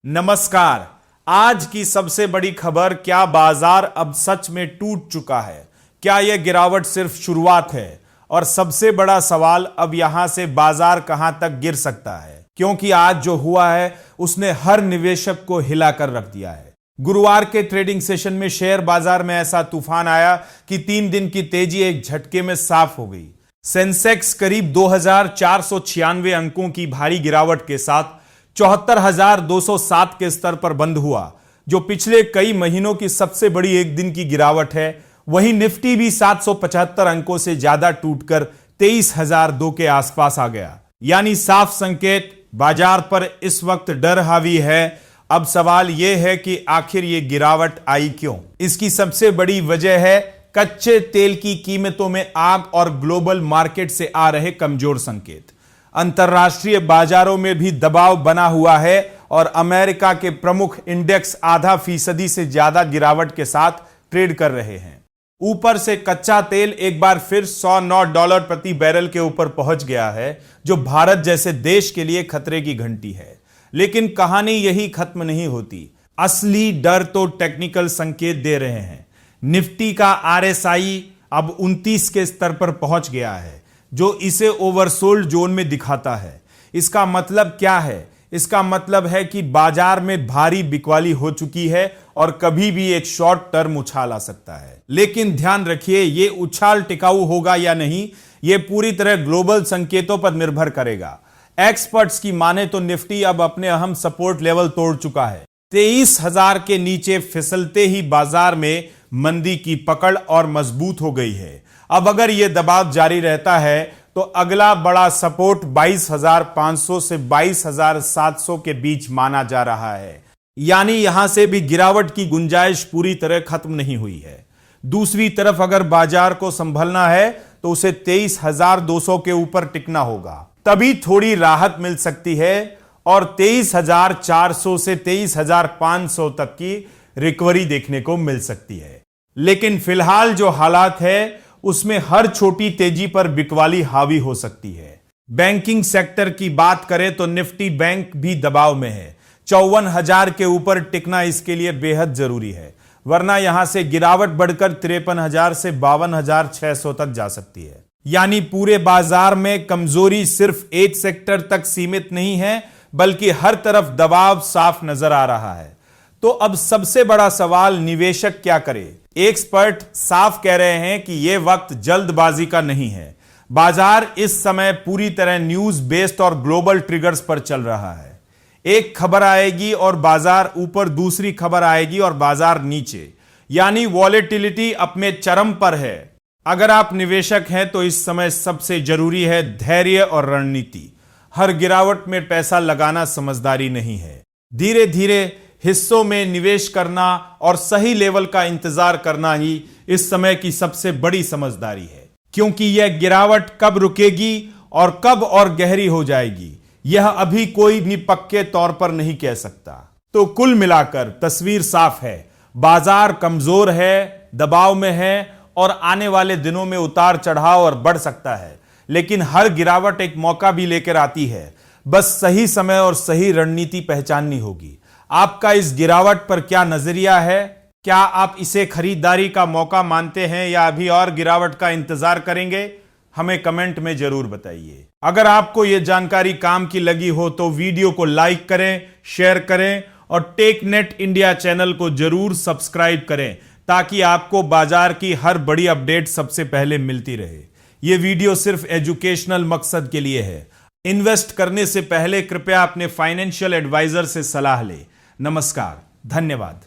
नमस्कार। आज की सबसे बड़ी खबर, क्या बाजार अब सच में टूट चुका है? क्या यह गिरावट सिर्फ शुरुआत है? और सबसे बड़ा सवाल, अब यहां से बाजार कहां तक गिर सकता है? क्योंकि आज जो हुआ है उसने हर निवेशक को हिलाकर रख दिया है। गुरुवार के ट्रेडिंग सेशन में शेयर बाजार में ऐसा तूफान आया कि 3 दिन की तेजी एक झटके में साफ हो गई। सेंसेक्स करीब 2496 अंकों की भारी गिरावट के साथ 74,207 के स्तर पर बंद हुआ, जो पिछले कई महीनों की सबसे बड़ी एक दिन की गिरावट है। वहीं निफ्टी भी 775 अंकों से ज्यादा टूटकर 23,002 के आसपास आ गया। यानी साफ संकेत, बाजार पर इस वक्त डर हावी है। अब सवाल यह है कि आखिर यह गिरावट आई क्यों? इसकी सबसे बड़ी वजह है कच्चे तेल की कीमतों में आग और ग्लोबल मार्केट से आ रहे कमजोर संकेत। अंतरराष्ट्रीय बाजारों में भी दबाव बना हुआ है और अमेरिका के प्रमुख इंडेक्स आधा फीसदी से ज्यादा गिरावट के साथ ट्रेड कर रहे हैं। ऊपर से कच्चा तेल एक बार फिर $109 प्रति बैरल के ऊपर पहुंच गया है, जो भारत जैसे देश के लिए खतरे की घंटी है। लेकिन कहानी यही खत्म नहीं होती। असली डर तो टेक्निकल संकेत दे रहे हैं। निफ्टी का RSI अब 29 के स्तर पर पहुंच गया है, जो इसे ओवरसोल्ड जोन में दिखाता है। इसका मतलब क्या है? इसका मतलब है कि बाजार में भारी बिकवाली हो चुकी है और कभी भी एक शॉर्ट टर्म उछाल आ सकता है। लेकिन ध्यान रखिए, यह उछाल टिकाऊ होगा या नहीं, यह पूरी तरह ग्लोबल संकेतों पर निर्भर करेगा। एक्सपर्ट्स की माने तो निफ्टी अब अपने अहम सपोर्ट लेवल तोड़ चुका है। 23,000 के नीचे फिसलते ही बाजार में मंदी की पकड़ और मजबूत हो गई है। अब अगर यह दबाव जारी रहता है तो अगला बड़ा सपोर्ट 22,500 से 22,700 के बीच माना जा रहा है। यानी यहां से भी गिरावट की गुंजाइश पूरी तरह खत्म नहीं हुई है। दूसरी तरफ अगर बाजार को संभलना है तो उसे 23,200 के ऊपर टिकना होगा, तभी थोड़ी राहत मिल सकती है और 23,400 से 23,500 तक की रिकवरी देखने को मिल सकती है। लेकिन फिलहाल जो हालात है उसमें हर छोटी तेजी पर बिकवाली हावी हो सकती है। बैंकिंग सेक्टर की बात करें तो निफ्टी बैंक भी दबाव में है। 54,000 के ऊपर टिकना इसके लिए बेहद जरूरी है, वरना यहां से गिरावट बढ़कर 53,000 से 52,600 तक जा सकती है। यानी पूरे बाजार में कमजोरी सिर्फ एक सेक्टर तक सीमित नहीं है, बल्कि हर तरफ दबाव साफ नजर आ रहा है। तो अब सबसे बड़ा सवाल, निवेशक क्या करे? एक्सपर्ट साफ कह रहे हैं कि यह वक्त जल्दबाजी का नहीं है। बाजार इस समय पूरी तरह न्यूज बेस्ड और ग्लोबल ट्रिगर्स पर चल रहा है। एक खबर आएगी और बाजार ऊपर, दूसरी खबर आएगी और बाजार नीचे। यानी वॉलेटिलिटी अपने चरम पर है। अगर आप निवेशक हैं तो इस समय सबसे जरूरी है धैर्य और रणनीति। हर गिरावट में पैसा लगाना समझदारी नहीं है। धीरे धीरे हिस्सों में निवेश करना और सही लेवल का इंतजार करना ही इस समय की सबसे बड़ी समझदारी है। क्योंकि यह गिरावट कब रुकेगी और कब और गहरी हो जाएगी, यह अभी कोई भी पक्के तौर पर नहीं कह सकता। तो कुल मिलाकर तस्वीर साफ है। बाजार कमजोर है, दबाव में है और आने वाले दिनों में उतार चढ़ाव और बढ़ सकता है। लेकिन हर गिरावट एक मौका भी लेकर आती है। बस सही समय और सही रणनीति पहचाननी होगी। आपका इस गिरावट पर क्या नजरिया है? क्या आप इसे खरीदारी का मौका मानते हैं या अभी और गिरावट का इंतजार करेंगे? हमें कमेंट में जरूर बताइए। अगर आपको यह जानकारी काम की लगी हो तो वीडियो को लाइक करें, शेयर करें और टेकनेट इंडिया चैनल को जरूर सब्सक्राइब करें, ताकि आपको बाजार की हर बड़ी अपडेट सबसे पहले मिलती रहे। यह वीडियो सिर्फ एजुकेशनल मकसद के लिए है। इन्वेस्ट करने से पहले कृपया अपने फाइनेंशियल एडवाइजर से सलाह लें। नमस्कार, धन्यवाद।